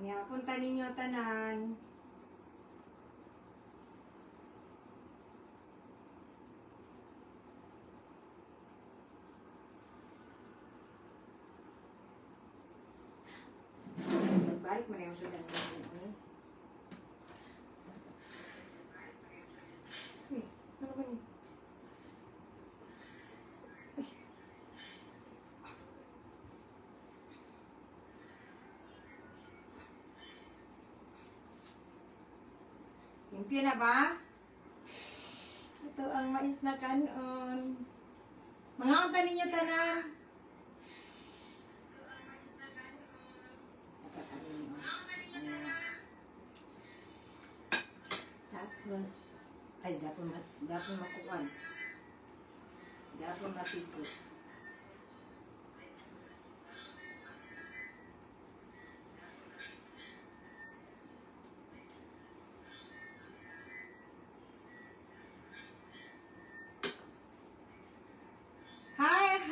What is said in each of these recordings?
Nga, punta ninyo tanan. Balik mo na yung sudan mo. Ano ba yun? Limpyo na ba? Ito ang mais na kanon. Mga unta ninyo tanan. Tapos, ay, dapat makukuan. Dapat masipot.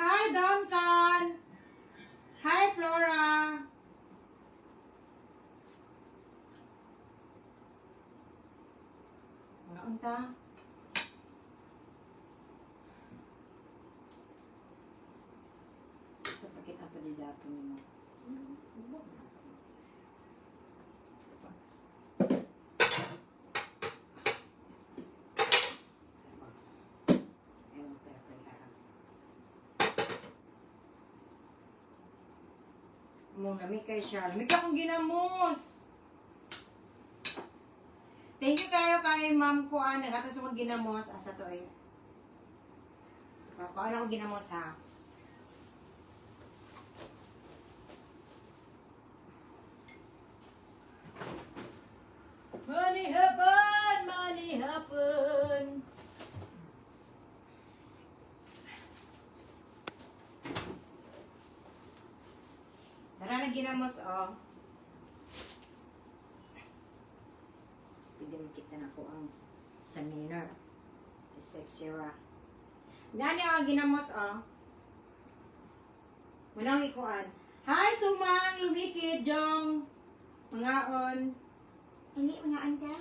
Hi, Duncan! Hi, Flora! Mga unta? Pakita pa di dapat mo. Muna, may kay siya. May ka kong ginamos. Thank you kayo kay ma'am ko. Nagatas akong ginamos. Asa to eh. Kung ano akong ginamos ha. Money happen! Money happen! Maraming ginamos, oh. Hindi makita na ko ang saniner. Sexira. Nani ang ginamos, oh. Walang ikuan. Hi, Sumang! Lumikid, Jong! Mangaon. Hindi, mangaan ka?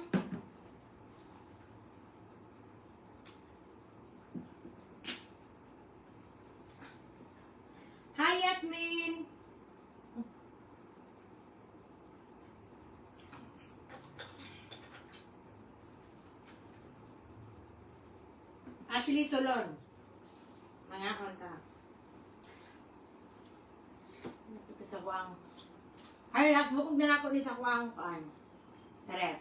Hi, Yasmin! Ashley Solon. Mga konta. Napita sa kuwang. Ay, last bukog na ako ni sa kuwang paan. Correct.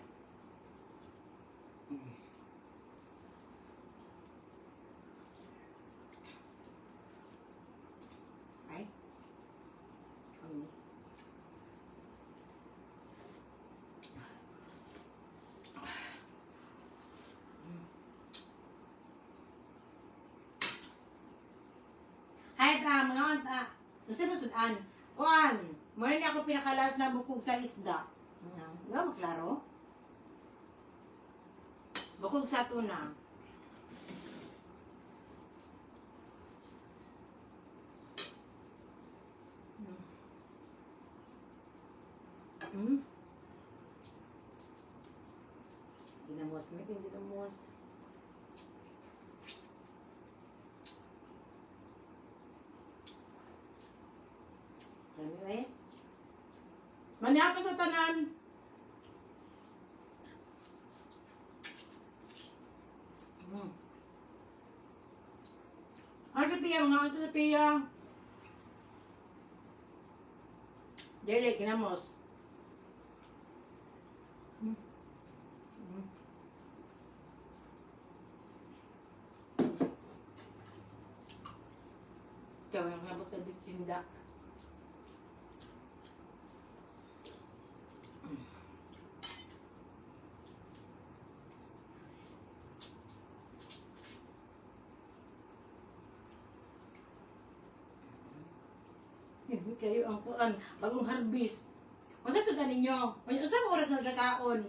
Ay. Mga kanta, kasi masudan, kuan, muna niya ako pinakalas na bukog sa isda. Diba, maklaro? Bukog sa tuna. Ginamos, may ginamos. Anyway. Manya pa sa tanan. Ano sa piya? Mga ano sa piya? Dere, ginamos. Ikaw yung nabot na tinda. Hindi kayo ang kuan, bagong harvest. Kung sa sudan ninyo, kung sa oras na nagkakaon.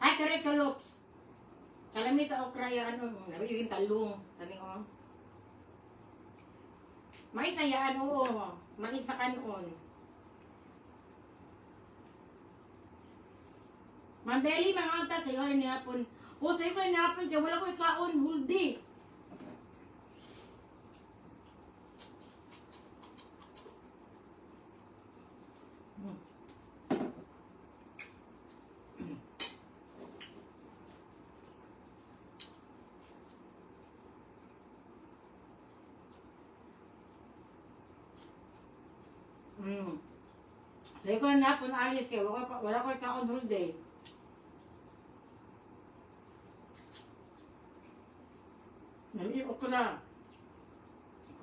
Ay, kare kalops. Kalami sa okra yan, yung talong. Kani o. Mais na yan, oo. Mais na kanon. Mandeli, mga anta, sa'yo rin hapon. O, sa'yo ko rin hapon, kaya wala ko ikaon, huldi. Sa'yo ko rin hapon, alis, kaya wala ko ikaon, huldi. Namiiok ko na.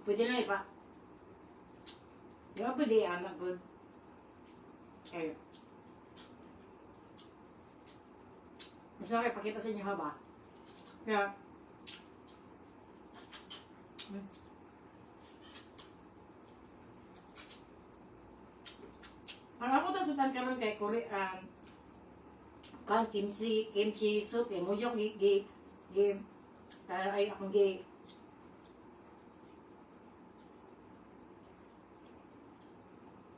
Pwede na iba. Di ba pwede anak good? Eh. Mas nakipakita sa inyo ha ba? Kaya, ang ako tasutan karon kay Korean, kan kimchi soup, eh, mujok ay akong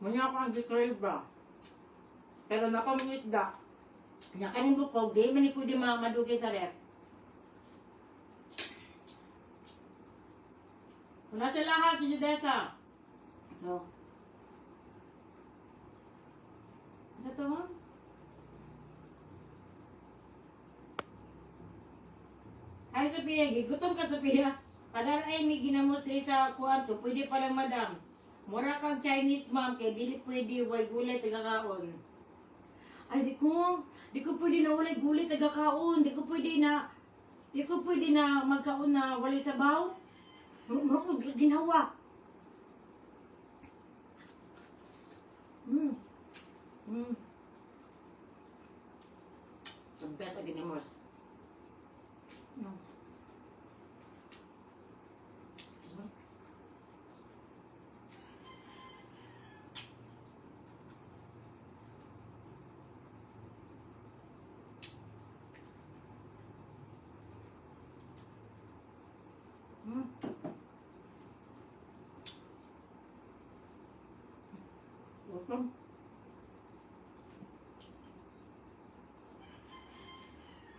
Manya ako ang gi-crave ba? Pero napamunis da. Nya kanin bukog, di man ni pwede madugay sa ref. Wala sila ha, si Judesa. So. Sa to mo? Ay, Sophia, gutom ka, Sophia. Kadar ay may ginamos rin sa kuwan to, pwede pala madam. Mura kang Chinese ma'am, kaya dili pwede way gulay tagakaon. Ay, di ko pwede na walay gulay tagakaon. Di ko pwede na magkaon na walay sabaw. Mura ko ginawa. The best again yung moras. No. Welcome.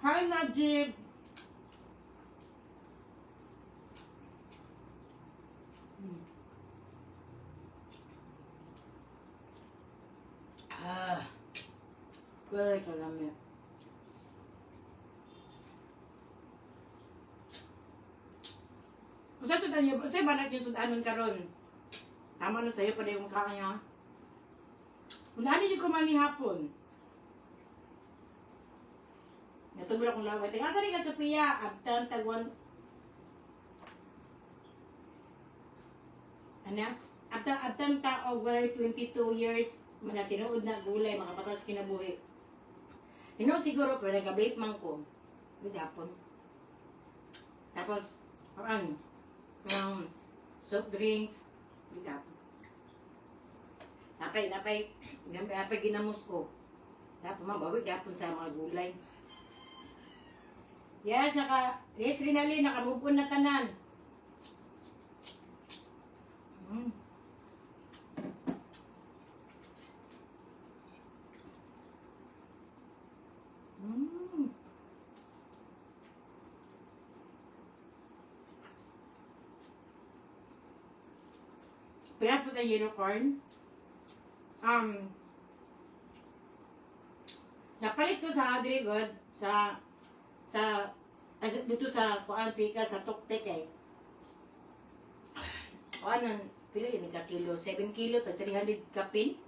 Hi, Najib. Ay, kalamit. Kung sa sudan niyo, sa balat yung sudanon karon. Tama na sa'yo, pwede yung kanya. Kung ano yung kumani hapon. Natubula kong laway. Teka, saan ka, Sophia? Abtan, tagwan. Ano? Abtan taog, 22 years. Manatinood na gulay, makapatas kinabuhi. Tinood siguro, pero nag-vape man ko. With hapon. Tapos, ano? Soft drinks. With hapon. Napay ginamos ko. Dapat mabawi gapon sa mga gulay. Yes, Rinalyn, naka-move on na tanan. Pwede po tayo unicorn. Napalit ko sa Adri God dito sa kuan pika sa Tuktek eh. Kuan pila yun ka kilo, 7 kilo to 300 kapin.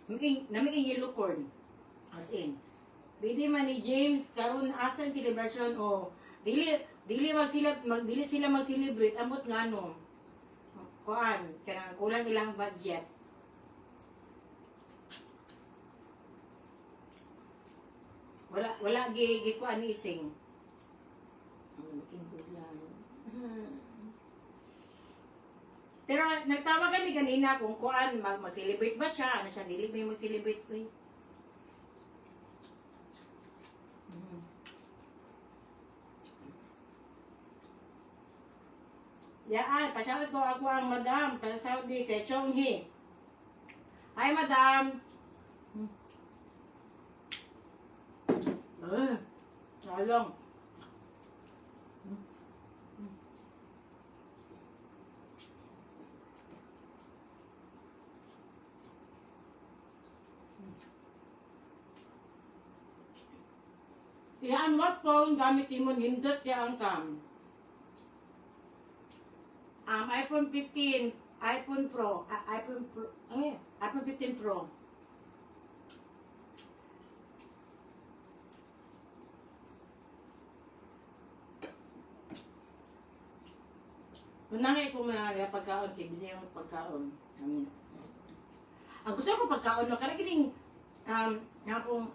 Naming yellow corn. As in. Bidi man ni James karon asan celebration o dili sila mag-celebrate amot ngano. Kuan kanang kulang ilang budget. Wala kuan ising. Pero nagtawagan ni kanina kung kuan mag-celebrate ba siya, ano siya dili may mag-celebrate ko. Yaan, pasyal ko ako ang madam para Saudi kay Chonghi. Hi madam. Talong. Yan, what phone gamit mo nindot ya ang cam? iPhone 15, iPhone Pro, iPhone 15 Pro. Kunangay ko mga pagkaon, kaya bisa yung pagkaon. Ang gusto ko pagkaon, no, karang kining, nga kung,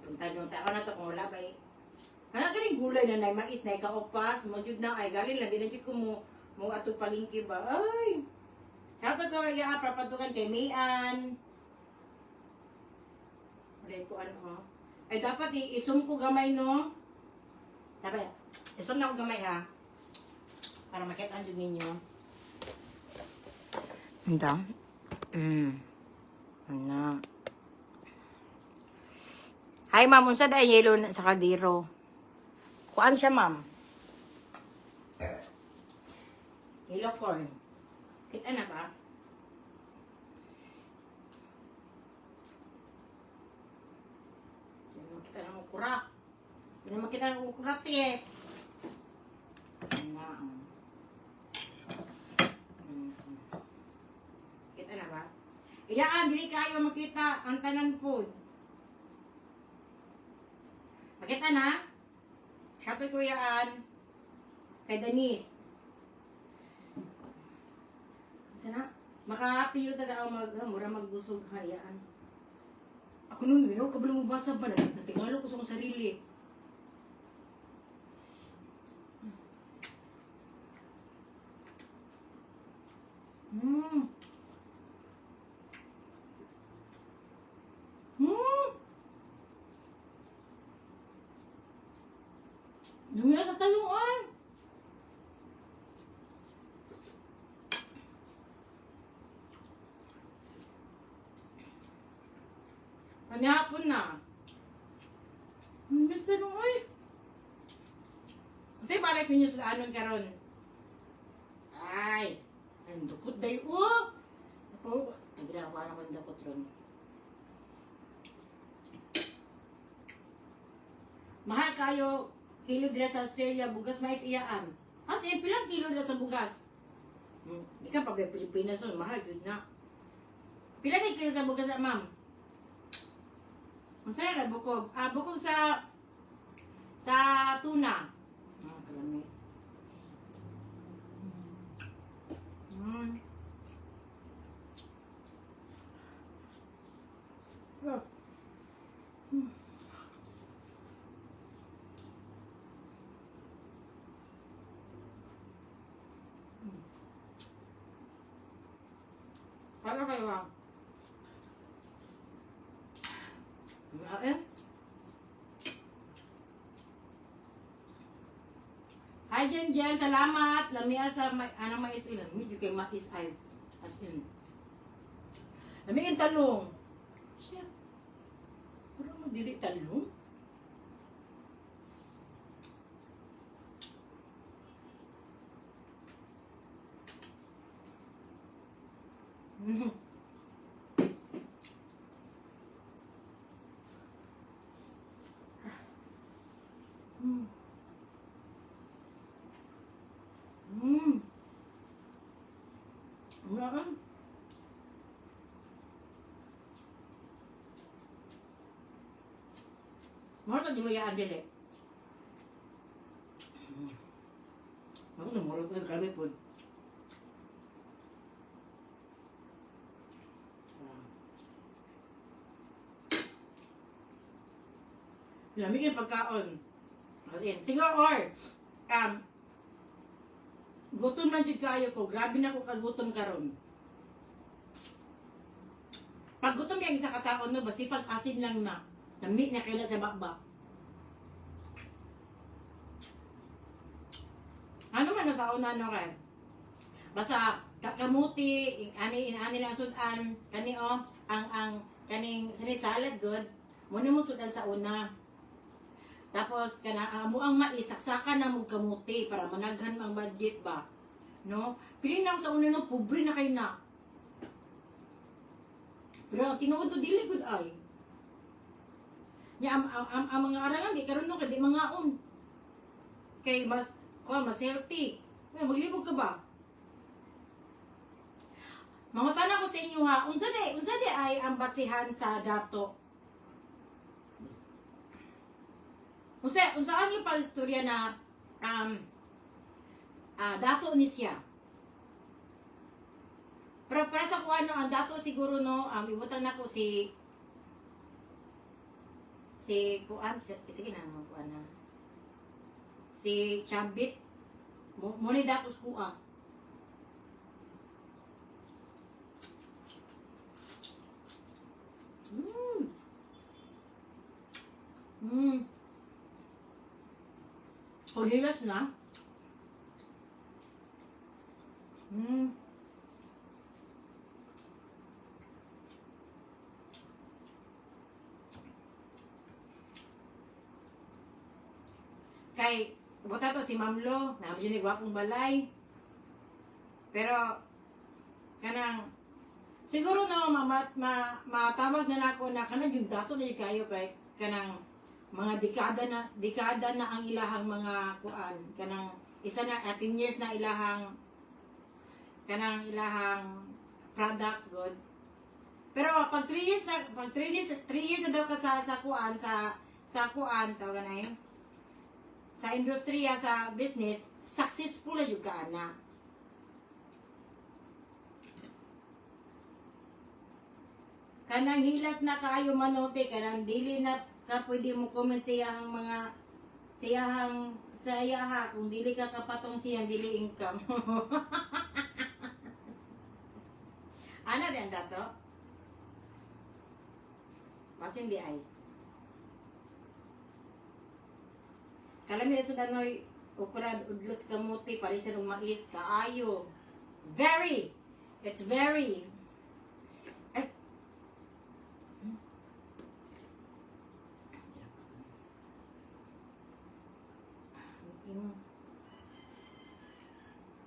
kung tanong tayo na to kung wala ba eh. Ano ka rin gulay na mais na ikaopas, magyud na ay galing lang, di na ko mo ato palingki ba? Ay! Sa ito ko, iya, papatukan kay Mayan. Wala ko ano, ay dapat isum ko gamay, no? Dapat, isum na ko gamay, ha? Para makita ang ninyo. Anda? Ano? Hi, ma'am. Unsa da yelo sa kaldero? Kuan siya, ma'am? Yellow corn. Kita na ba? Hindi makita ng ukura. Hindi makita ng ukura, tiye. Kita na ba? Iyaan, dili kayo makita ang tanan food. Makita na? Sabi ko yaan kay Denise. Sana, makapiyot na ako mura magbusog hayaan. Ako nung ginaw, kabalang mabasa ba? Natingalo ko sa kong sarili. Nungya sa talungan. Kanyapon na. Miss talungan. Kasi balik ninyo sa anon karon. Ay, ang dukot day o. Ako, ang ginagawa na ko ng dukot ron. Mahal kayo. Kilo dira sa Australia, bugas mais iyaan. Kasi pilang kilo dira sa bugas? Di ka pa ba Pilipinas so, mahal yun na. Pila na kilo sa bugas, ma'am? Ang sana na bukog? Bukog sa tuna. Kalami. Paano kayo ba? Hi Jen Jen, salamat. Lamia sa mais ilan. Medyo kay mais ay. As in. Lamia yung talong. Shit. Parang mo dili talong. Mahal ka di mo yaan dili. Ako na mahal ko yung kalbi po. Lamig yung pagkaon. Kasi siguro or gutom na jud kayo ko. Grabe na ko kagutom karon. Pag gutom kay isa ka taon no, basi pag asin lang na. Namit na kayo na sa bakbak. Ano man na sa una no kay? Basta kakamuti, ani lang sudan, kani ang kaning sini salad good. Muna mo sudan sa una. Tapos kana amo ang mais saksakan na mo kamuti para managhan ang budget ba. No? Pili na sa una no pobre na kay na. Pero ang tinuod no dili gud ay. Nya ang mga arangan di karon no kay di mangaon. Kay mas healthy. Maglibog ka ba? Mangutana ko sa inyo ha, unsa di ay ang basihan sa dato? Unsa ang yung pag-istorya na dato ni siya? Pero para sa kuan no, ang dato siguro no, ibutang nako si kuan sige na mo kuan na. Si Chabit mo ni dato kuan. Paghilas na. Kay, buta to si Mamlo, nabi ni gwapong balay. Pero, kanang, siguro no, matawag na nako na kanang yung dato na yung kayo kay kanang mga dekada na ang ilahang mga kuan kanang isa na 10 years na ilahang kanang ilahang products good. Pero pag 3 years na daw ka sa kuan sa kuan tawag na sa industriya sa business successful na jud ka ana. Kanang hilas na kaayo manote kanang dili na ka pwede mo comment sa iyahang mga sa iyaha kung dili ka kapatong siya dili income. Ana din dato? Pasin di ay. Kalami na sudanoy ukurad udlots kamuti parisan og mais kaayo. It's very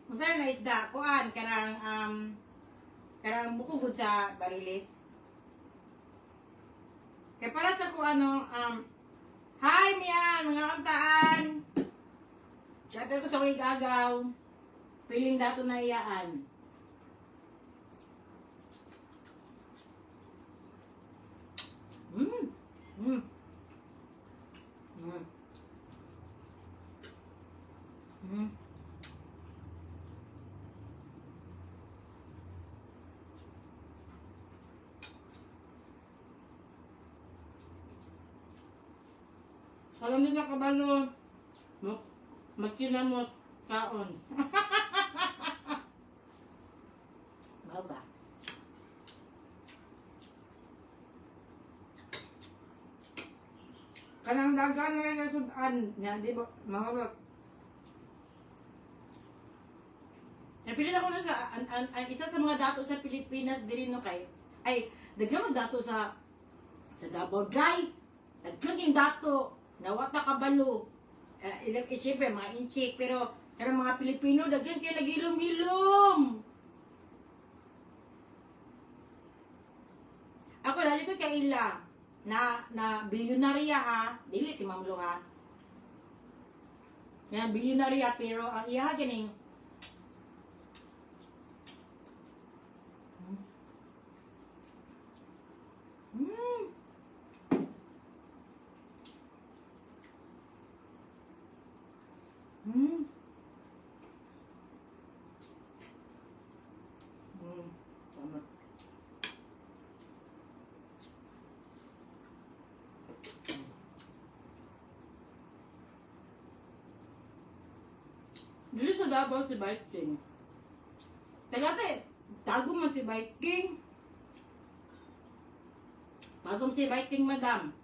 Masaya na isda, kuan, karang bukugod sa barilis. Kaya para sa kuano, hi Mian, mga kantaan. Chat ko sa way gagaw. Feeling dato na iyaan. Alam nila kabalo, magkinamot kaon. Baba. Kanang dagan nga sudan nya di ba mahawak. Napili ako na sa ang isa sa mga dato sa Pilipinas diri no kay ay daghang dato sa Davao Dry. Daghang dato nawata kabalo. Siyempre mga inchik pero mga Pilipino daghang kay nagilom-hilom. Ako dali ko kay ila na bilyonarya ha, dili si Mamlo ha. Na bilyonarya pero ang iya ganing Sama. Dili sa Davao si Bike King. Tagate, tago man si Bike King. Tagom si Bike King, madam.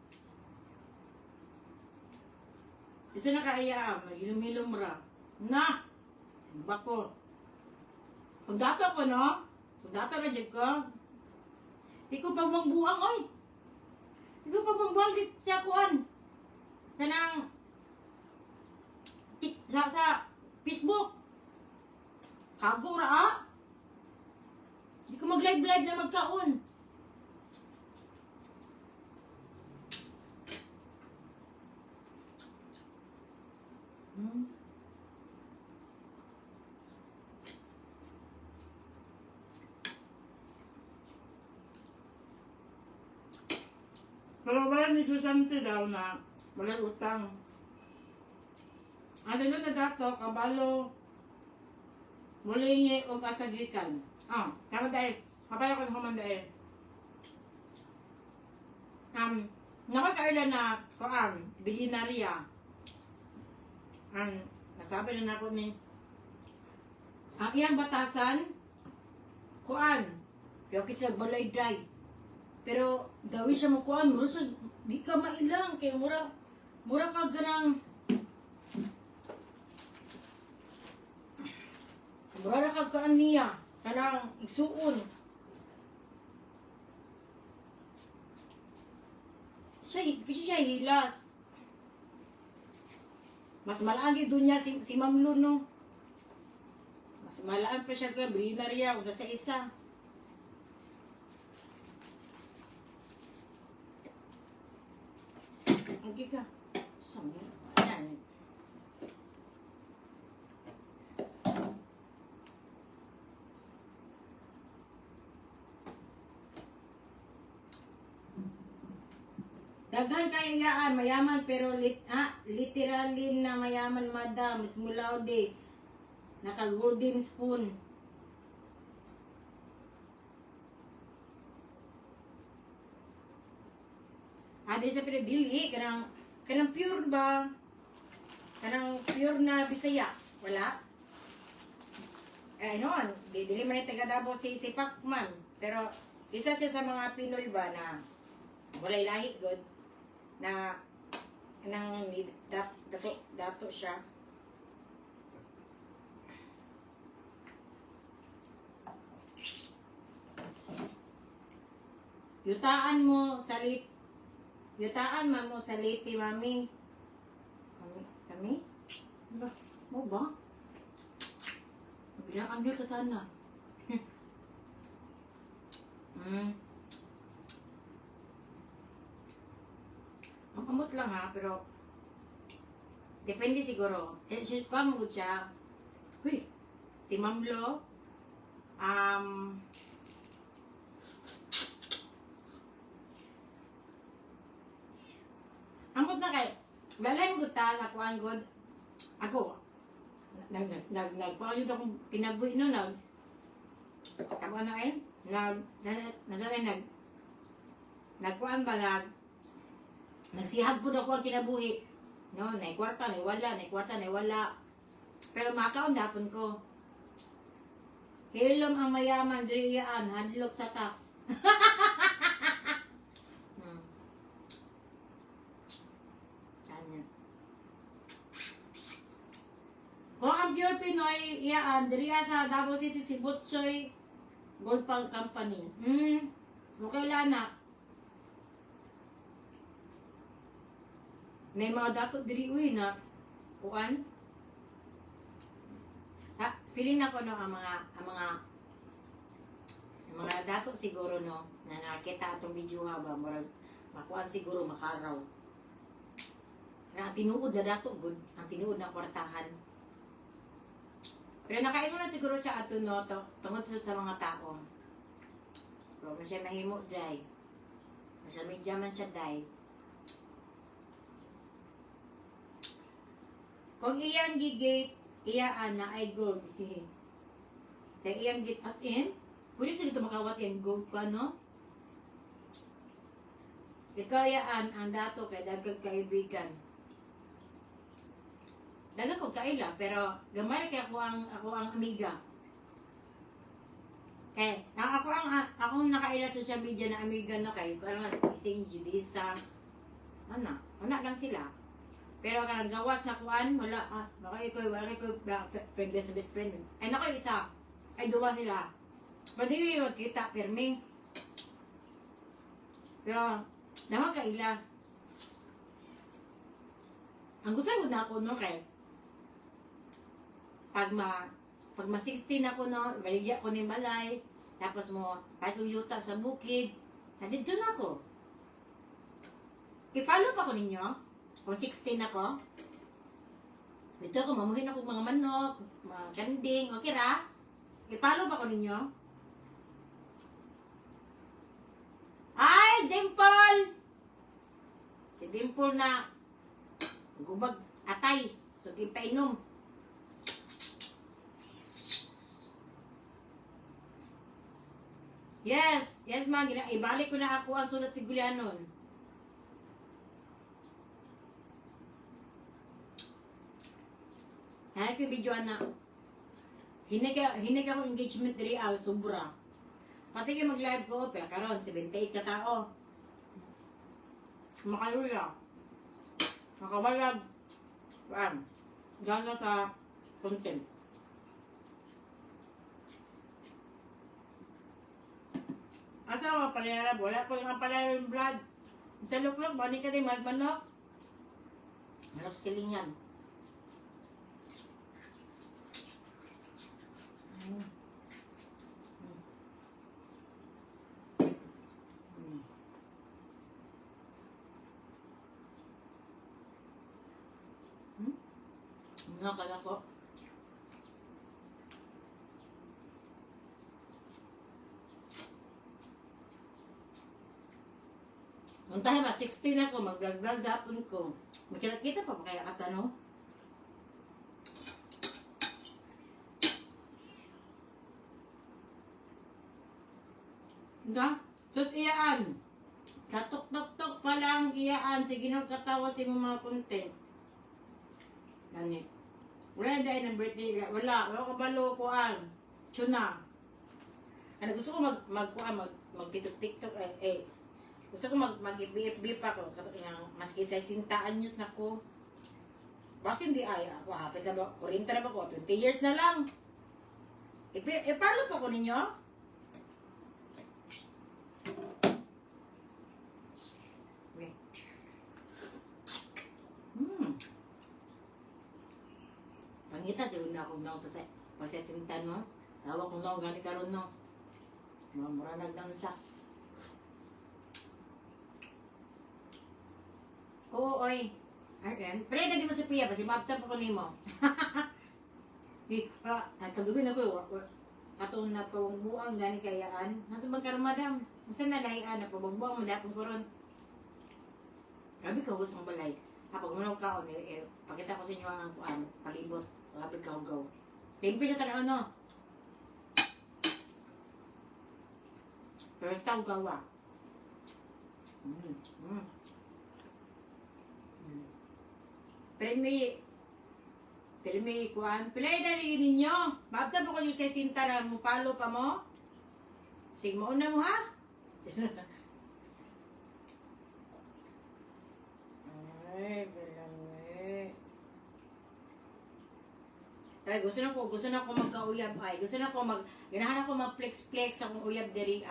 Isa na kaya, mag-ilum-ilum ra. Na! Simba ko. Kung dato ko, no? Kung dato na dyan ko. Di ko pa buang-buang, oy! Di ko pa buang-buang siya kuan. Kanang Kago ra ah. Di ko mag-live na magkaon. Hmm. Pero wala ni Susante daw na wala utang. Ano na dato, kabalo, mulingi o kasagikan. Kama dahil, kapala ko naman dahil. Nakakailan na, bilinarya. Nasabi na ako ni, ang iyang batasan, kaya kasi balay dry. Pero gawin siya mo mura siya, di ka mailang, kaya mura ka ganang, mura ka kaan niya, kanang igsuon. Siya hilas. Mas malaagi doon niya si Ma'am Lu, no? Mas malaan pa siya ka, bilinarya, o sa isa. Ang ka. Saan yan? Ayan. Daghan kay iyaan, mayaman pero literally na mayaman madam, smulaw de. Naka golden spoon. Adi sa pinadili, kanang pure ba? Kanang pure na Bisaya, wala? Noon, dili man taga Davao si Pacman, pero isa siya sa mga Pinoy ba na walay lahi good na kanang dato siya. Yutaan man mo sa liti, mami. Kami? Ba? Mo ba? Bilang ka sana. Ang amot lang ha, pero depende siguro. Kamugod siya. Huy, si Ma'am Lo, amot na kay, lalay mo ta, nakuhaan god. Ako, nagkuhaan yun akong kinabuhi no, ako na eh, nagkuhaan ba, nagsihag po ako ang kinabuhi. No, naikwarta, naiwala. Pero makaon dapon ko. Hilom ang mayaman, diriyaan, hadlok sa tax. Kung ang pure Pinoy, iyaan, diriya sa Davao City, si Butchoy Gold Palm Company. Okay lang na. May mga dato diri uy na kuan. Feeling na ko no ang mga dato siguro no na nakita atong video ha ba murag makuan siguro makaraw. Na tinuod na dato good, ang tinuod na kwartahan. Pero nakaingon na siguro siya ato no tungod sa mga tao. Pero man siya mahimo jay. Masya medya man siya day. Kung iyang gigate, iyaan na ay gold. Kaya iyang gate at in, pwede sila ito makawat yung gold ka, no? Ikaw iyaan ang dato kay dagag kaibigan. Dagag ko kaila, pero gamay kay ako ang amiga. Ako nakaila sa social media na amiga na kay parang ising Judisa. Ano lang sila. Pero kanang gawas na kuan, wala wala ko friend best friend. Ay nako isa. Ay duwa sila. Pwede yung magkita pirmi. Pero naman kaila. Ang gusto ko na ako no kay pag Pag ma-16 ako no, baligya ko ni Balay, tapos mo patuyuta sa bukid, nandito na ako. I-follow pa ko ninyo? Kung 16 ako, dito ako, mamuhin ako mga manok, mga kanding, okay ra? I-follow pa ko ninyo? Ay, Dimple! Si Dimple na gubag atay, so painom. Yes, yes ma, ibalik ko na ako ang sulat si Gulianon. Kaya ko video na. Hinig ako engagement diri sobra. Pati kayo mag-live ko, pero karon 78 ka tao. Makaluya. Makabalag. Gana sa content. Asa ako palayarab? Wala ko yung palayarab yung blood. Sa luklok, bani ka din magmanok. Manok silingan. Ano ka lang ko? Nung tayo ba, 16 ako, mag-vlog-vlog hapon ko. Magkita-kita pa kaya kata, no? Nga? Sus, iyaan. Katok-tok-tok pa lang iyaan. Sige na, katawa si mga content. Ganit. Wala dahil ng birthday. Wala kabalo ko ang. Tuna. Ano, gusto ko mag-tiktok gusto ko mag-FB pa ko. Maski sa 60 anyos na ko. Basta hindi ako happy na ba? 40 na ba ko? 20 years na lang. Follow pa ko ninyo? Wait. Pangita, siguro na akong naong sa pagsasintan, no? Tawa kong naong gani karon no? Mura nagdansa. Oo, oy. RM. Pero hindi mo sa piya, kasi mabta pa ko nimo. Kagawin ako, atong na pabangbuang gani kayaan. Ato bang karamadam? Masa na lahian na pabangbuang mo dapong koron. Grabe ka gusto ng balay. Pag muna ko kaon, pakita ko sa inyo ang palibot. Grabe ka hugaw. Limpi siya tanaw, no? Pero sa hugaw, Pero may kuhan. Pilay dali ninyo. Mabta po ko yung sesinta na mupalo pa mo. Sige mo una mo, ha? Ay, galang Ay, gusto na ko magka-uyab ay. Gusto na ko ganahan ako mag-flex-flex akong uyab diri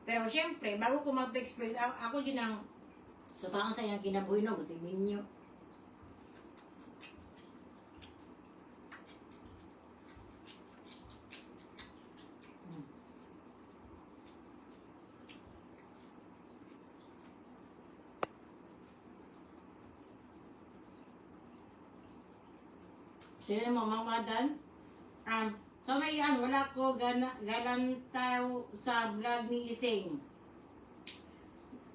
Pero syempre, bago ko mag-flex-flex, ako yun ang so taong sa iyang kinabuhi no, kasi minyo. Sino mo mamadan? So may wala ko galantaw sa vlog ni Ising.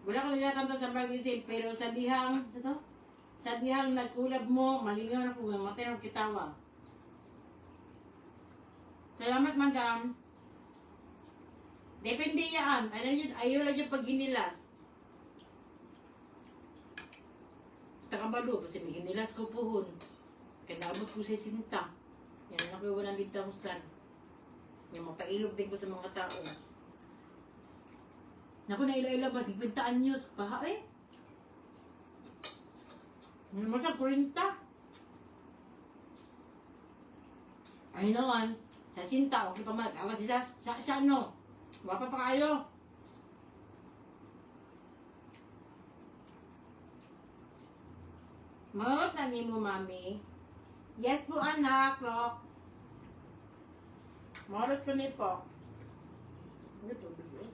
Wala ko nagakanto sa vlog ni Ising, pero sa dihang nagkulab mo, malingaw na ko, matay na kitawa. Salamat, madam. Depende yan. Ayaw lang dyan pag ginilas. Takabalo, kasi may ginilas ko puhon. Kanaabot ko sa sinta. Yan na ko 100,000. Yung mapailog din ko sa mga tao. Naku, naila-ila ba? 50 anyos pa, eh. Ano mo sa 40? Ay naman, sa sinta, okay pa man. Awa si sa ano? Wapa pa kayo. Maot na ni mo, mami. Yes po, anak. Rock. Marot ko ni po. Ano to, bigyo?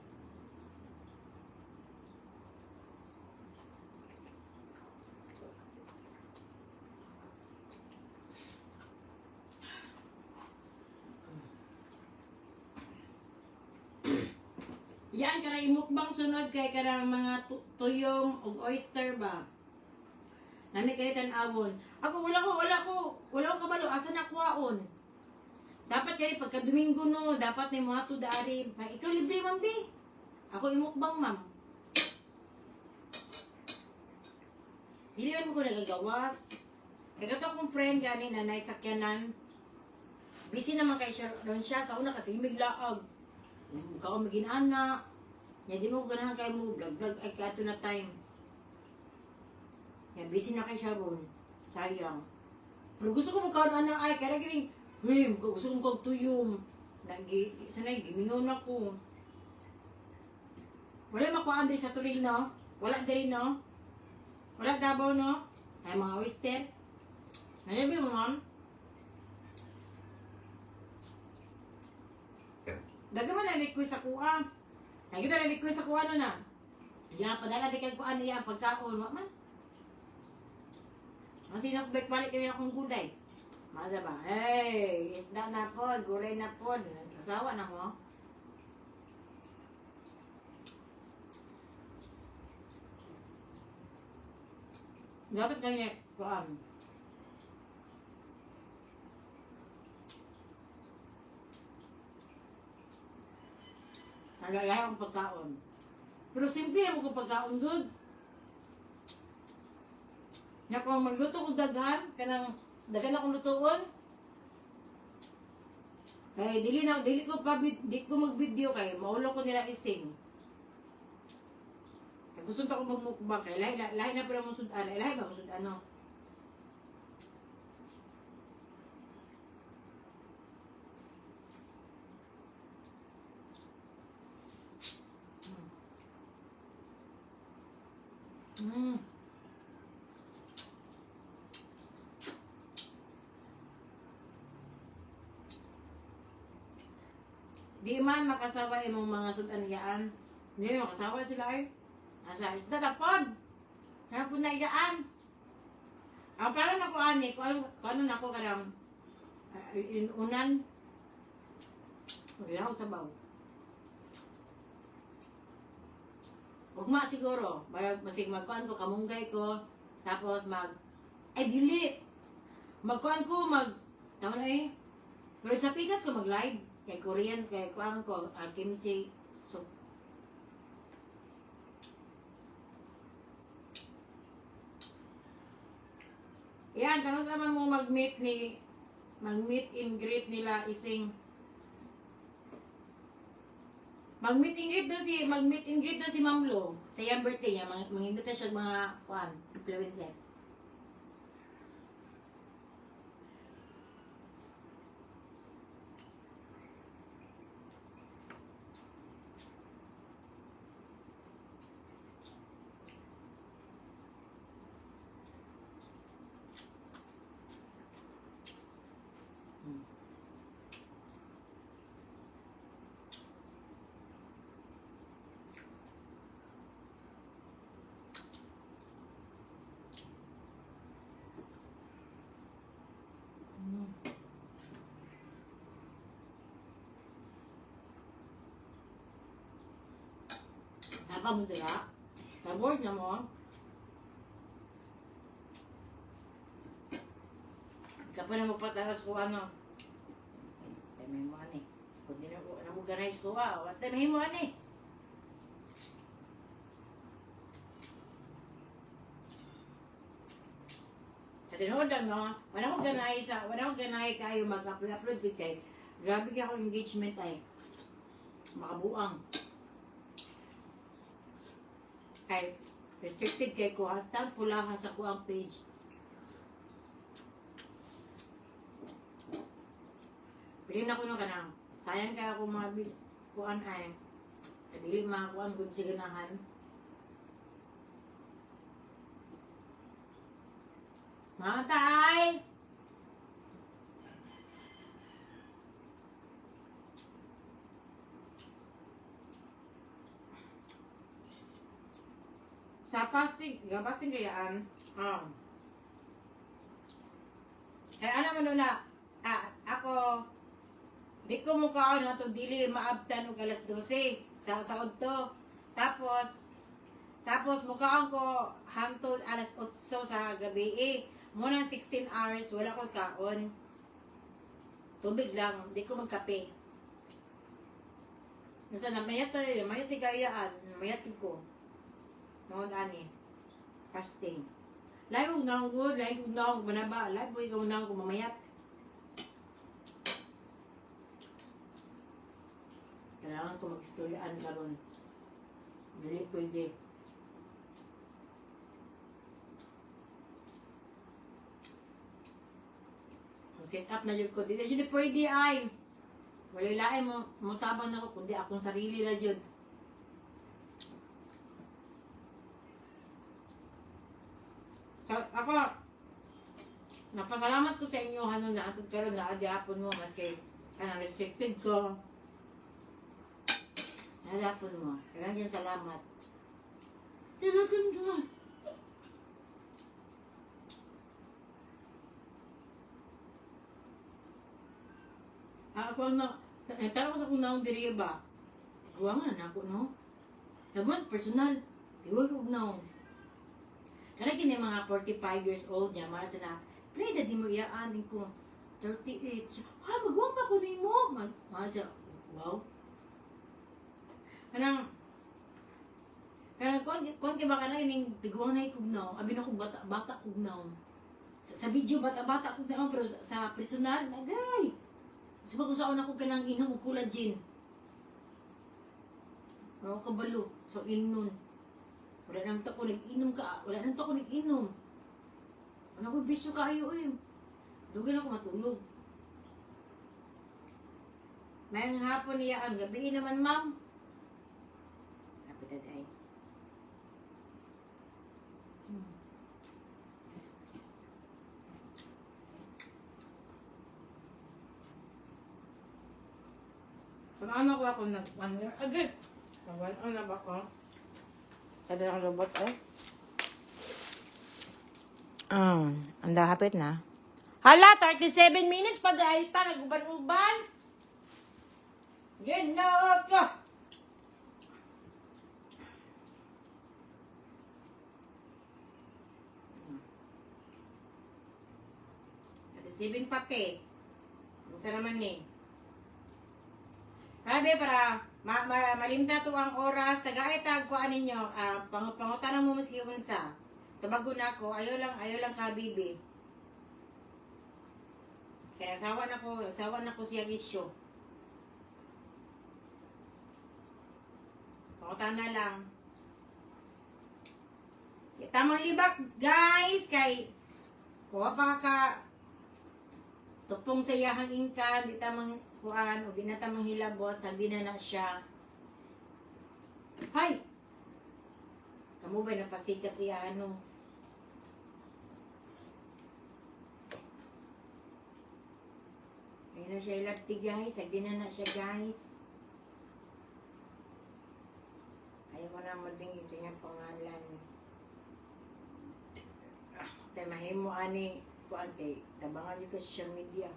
Yan, karang imukbang sunod kay karang mga tuyong o oyster ba? Nani kayo tan-awon. Ako, wala ko kabalo. Asa na kuwaon? Dapat kaya pagka Domingo no, dapat na mga to daari. Ikaw libre, ma'am, di. Ako imukbang, ma'am. Dili man ko nagagawas. Nagkato akong friend gani na naisakyanan. Busy naman kay siya doon siya. Sa una kasi miglaag. Ikaw ang maging-ana. Yan, di mo ganahan kayo mo vlog ay kato na time. Yan, busy na kay siya ron. Sayang. Pero gusto ko magkaroon na ay, kaya giling, gusto ko magtuyong. Sanay, gimingon ako. Wala makuhaan din sa Turil, no? Wala din, no? Wala Davao, no? Ay, mga oyster. Nalabi mo, ma'am? Daga man na-request sa kuha. Ay, kita na-request sa kuha no na. Yan, padala di kang kuha niya pagkaon. Wak man. Ang sinakbek balik kayo akong gulay. Masa ba? Hey, isda na po, gulay na po. Kasawa na mo. Dapat kanya kuha. Nagalahay akong pagkaon. Pero simple naman ko pagkaon good. Nga kung magluto ko daghan, kanang daghan akong lutoon. Kaya dili ko mag-video kay maulo ko nila ising. Kaya gusto ko magmukbang kay lahi na pala musud lahi ba musud ano. Di man makasawa imong mga sudan-iyaan. Hindi makasawa sila ay. Asa isda tapod. Sana po na iyaan. Ang paano na ko ani, kung ano na ko kadang inunan. Wala ko sabaw. Ugma siguro. Masig magkuhan ko, kamunggay ko. Tapos ay dili. Magkuhan ko, tama na eh. Pero sa pikas ko mag-live. Kay Korean, kay kuhan ko, kimchi soup. Yan, kano sama mo mag-meet and greet nila ising. Mag-meet and greet daw si Ma'am Lo. Sa iyang birthday niya, mag-invita siya mga kuhan, influencer. Apa mo dira? Sabor niya mo. Kapag na magpatalas ko ano. May mo ani. Kung di na ko organize ko what may mo ani. Kasi noon lang no, wala ko ganay kayo mag-upload ko kay. Grabe ka akong engagement ay. Makabuang. Ay, restricted kay ko. Hasta pula ha sa kuang page. Pili na ko nung kanang. Sayang kaya ako mga kuan ay. Kadili mga kuan kung siganahan. Mga tay! Sa fasting, fasting kayaan. Eh, ano mo na, ako, di ko mukha ano, to dili maabtan og alas 12 sa udto. Tapos mukhaan ko hangtod alas 8 sa gabi Muna 16 hours, wala ko kaon. Tubig lang, di ko magkape. Nasa namayat ni kayaan, namayat ko. Noon ani, fasting. Lahat kong naong good, lahat kong naong manaba, lahat kong naong kumamayat. Kailangan ko mag-istoryaan karon. Dili pwede. Ang set up na yun ko. Dili pwede ay. Wala lain mo, mutabang na ko, kundi akong sarili na yun. So, ako, napasalamat ko sa inyo, ano na, atod karon na adihapon mo, maski, restricted ko. Adihapon mo, kailangan yan salamat. Kailangan ka. Ako na, tara ko sa kung naong diriya ba? Huwangan na ako, no? Nagmas, personal. Diwa ko naong. Kaya gini mga 45 years old niya, mara sila, play na di mo iyaan din ko. 38. Magwang pa ko din mo. Mara siya, wow. Kanang konti ba ka na ining tigwang na ikugnaw. Abi na ko bata kugnaw. Sa video bata kugnaw, pero sa personal, agay. Sabag kung saan ako kanang inom o collagen. Ako kabalo. So, inon. Wala naman ko nag-inom ka. Wala naman ko nag-inom. Ano ko bisyo kayo eh. Dugin ako matulog. Mayang hapon niya ang gabi naman, ma'am. Happy that day. Paano ko ako nag-1 year? Agad! Nag-1 na ba ko? Kada ng robot eh. Ang hapit na. Hala, 37 minutes pa dahil ta, nag-uban-uban. Ginawa ka! 37 pati. Gusto naman eh. Sabi para malimta to ang oras, tagaitag ko ninyo, pangutanan mo maski unsa. Tabago na ako, ayaw lang ka bibi. Kaya sawa na ko siya isyo. Pangutanan lang. Tamang libak guys, kay kuha pa ka tupong sa iyahang ingkan, di tamang kuan o di na tamang hilabot, sabi na siya. Hay! Kamu ba napasikat siya ano? Ayun na siya ilagti guys, sabi na siya guys. Ayaw ko na maging ito niyang pangalan. Tayo mahimo ani kuan kay tabangan niyo sa social media.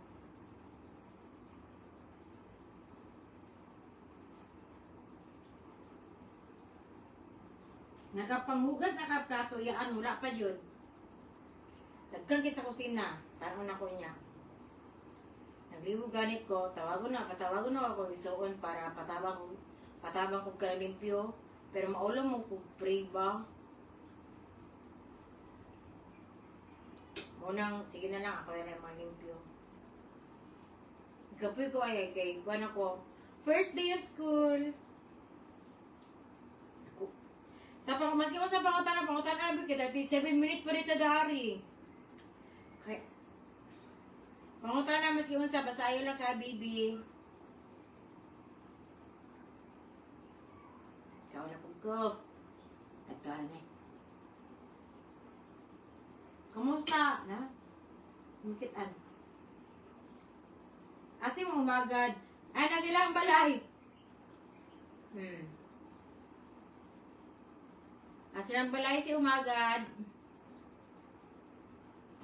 Nakapanghugas, nakaplato, yaan, wala pa yun. Nagkan sa kusina, tanong na ko niya. Naglibo ganit ko, patawagon na ako isuon para patabang ko limpyo. Pero maulam mo ko pray ba? Munang, sige na lang, ako na malimpyo. Kapoy ko ay kay kuwan ako. First day of school. Maski mo sa pangutan na kita, 37 minutes pa rin tadari. Okay. Pangutan na maski mo sa basayo lang ka, baby. Ikaw na ko. Tagkaan eh. Kamusta? Na? Mukitan. Asi mo umagad. Ay na sila ang balay. Sinambalay si umagad.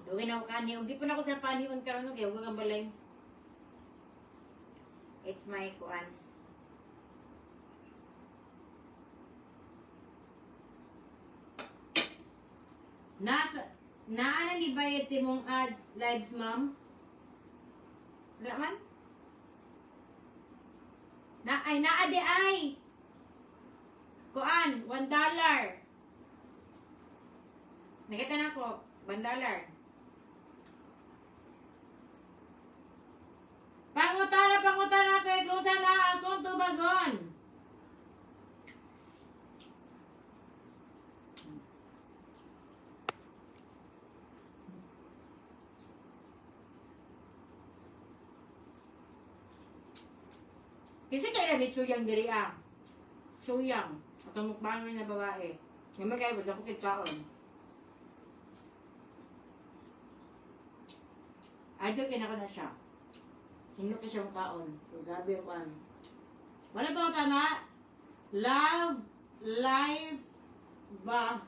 Duwin ako kani. Hindi pa na ako sa panion karon kaya huwag kang balay. It's my kuan. Naana ni bayad si mong ads lives, ma'am? Wala man? Naade ay! Kuan, $1. Nakita na ko, $1. Pangutana kayo kung saan na akong tubagon. Kasi kaya ni Chuyang diri ah. Chuyang. Atong mukbangon na babae. Yung may kayo, wala ko kitkaon. Idol kaya na siya. Hindi ko siya mukhaon. Grabe yung kan. Wala pa ko tana. Love, life, ba?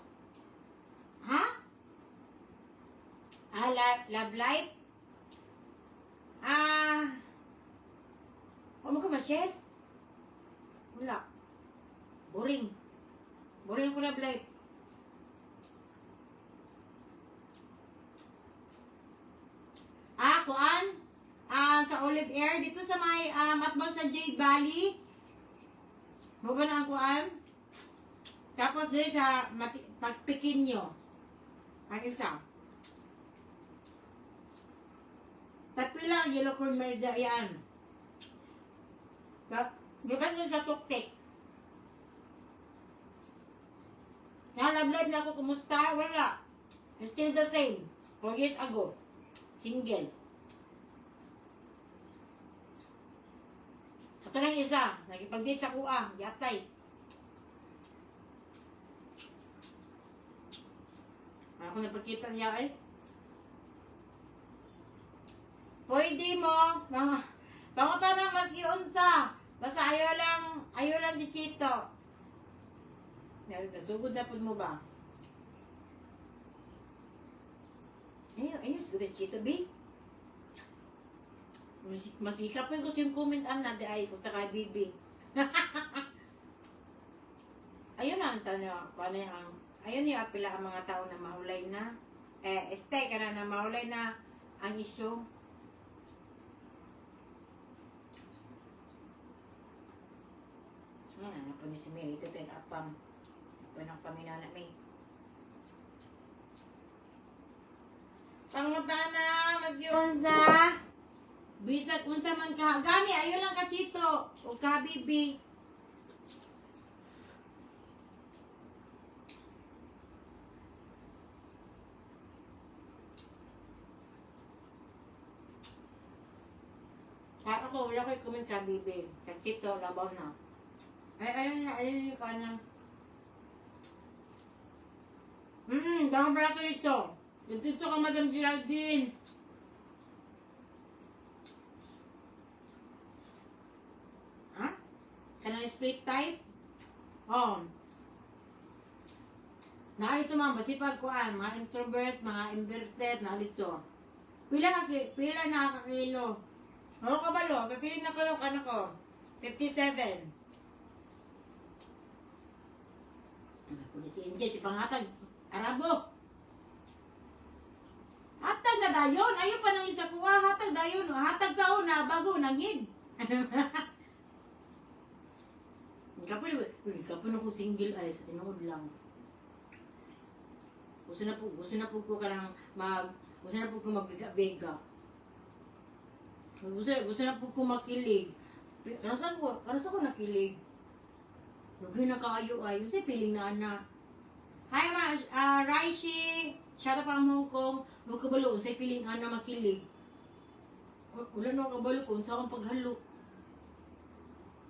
Ha? Love life? Ano ka ma-share? Wala. Boring. Boring ako love life. Kuan? Sa Olive Air, dito sa may Matbang sa Jade Valley. Baba na ang kuan. Tapos dito sa Pagpikinyo. Ang isa. Tatpi lang, yellow corn maida yan. Di ba dito sa Tuktik? Nalab-lab na ako, kumusta? Wala. Still the same. 4 years ago. Single. Ito na yung isa. Nagipag-date sa kuha. Yatay. Ako napagkita niya eh. Pwede mo. Pangutan na maski unsa. Basta ayaw lang si Chito. Nasugod na po mo ba? Ayun, siguro si Chito, B. Masikap ko yung comment na di ay kung taka bibi. Ayun na ang tanong ko ano yung ayun yung apila ang mga tao na mahulay na stay ka na mahulay na ang issue. Ayan, napo ni si Mary ito yung apam panang paminana may pangutana mas giunsa bisag unsa man ka gani ayo lang ka Chito o ka bibi. Ako wala ko comment ka bibi ka Chito labaw na ayun yung kanang dami para ko ito dito ka Madam Geraldine. Kanang split type? Naalito mga masipag kuan, mga introvert, mga inverted, naalito. Pila nakakakilo? Ano ka ba lo? Kapiling na ko ano ko? 57. Si Inje, si Panghatag, Arabo. Hatag na dayon, ayaw pa nang isa kuha, hatag dayon. Hatag ka na, bago nangid. Kapag ako single ay sa tinood lang. Gusto na po ko karang gusto na po ko mag-vega. Gusto na po ko makilig. Kano sa ko nakilig? Lugay na kaayo ay, yung feeling na anak. Hi Raishi, shout out pang Hong Kong. Huwag kabalo, yung feeling na makilig. Wala na kabalo kung sa akong paghalo.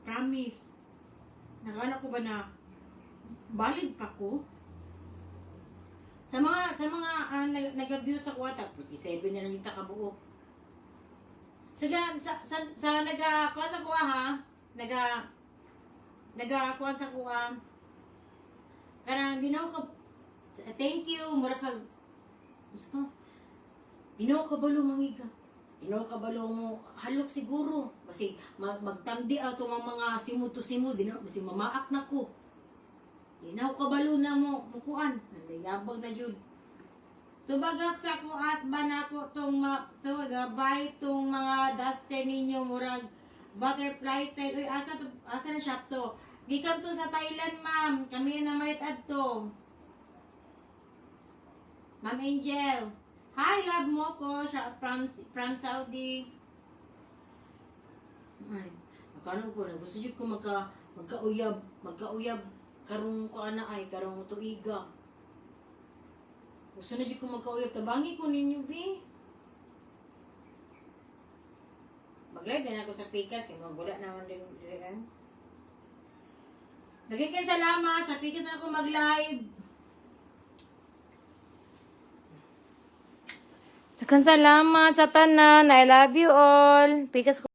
Promise. Nakana ko ba na valid pa ko? Sa mga nag-view sa kwata, 47 na lang yung takabuok. Sa nag-kuha sa kuha ha, nag-kuha sa kuha, Karang di na ako thank you, mura kag gusto. Di na ako kabalo mangiga. Di na ako kabalo mo halok siguro. Kasi magtandi ato mga simu to simu, di na kasi mamaak na ko. Di na ako kabalo na mo mukuan. Nandayabag na jud. Tubagak sa ko asba na ko tong gabay tong mga duster ninyo murag butterfly style. Uy, asa na shop to? Gikan to sa Thailand, ma'am. Kami na malit adto. Ma'am Angel. Hi, love mo ko. From Saudi. Ay, nakano ko na. Gusto ko magkauyab. Magkauyab. Karong ko ana ay. Karong tuiga. Gusto na ko magkauyab. Tabangi ko ninyo, be. Mag-live na ako sa Pikas. Kaya magwala naman din. Nagiging salamat. Sa Pikas na ako mag-live. Salamat sa tanan. I love you all. Pikas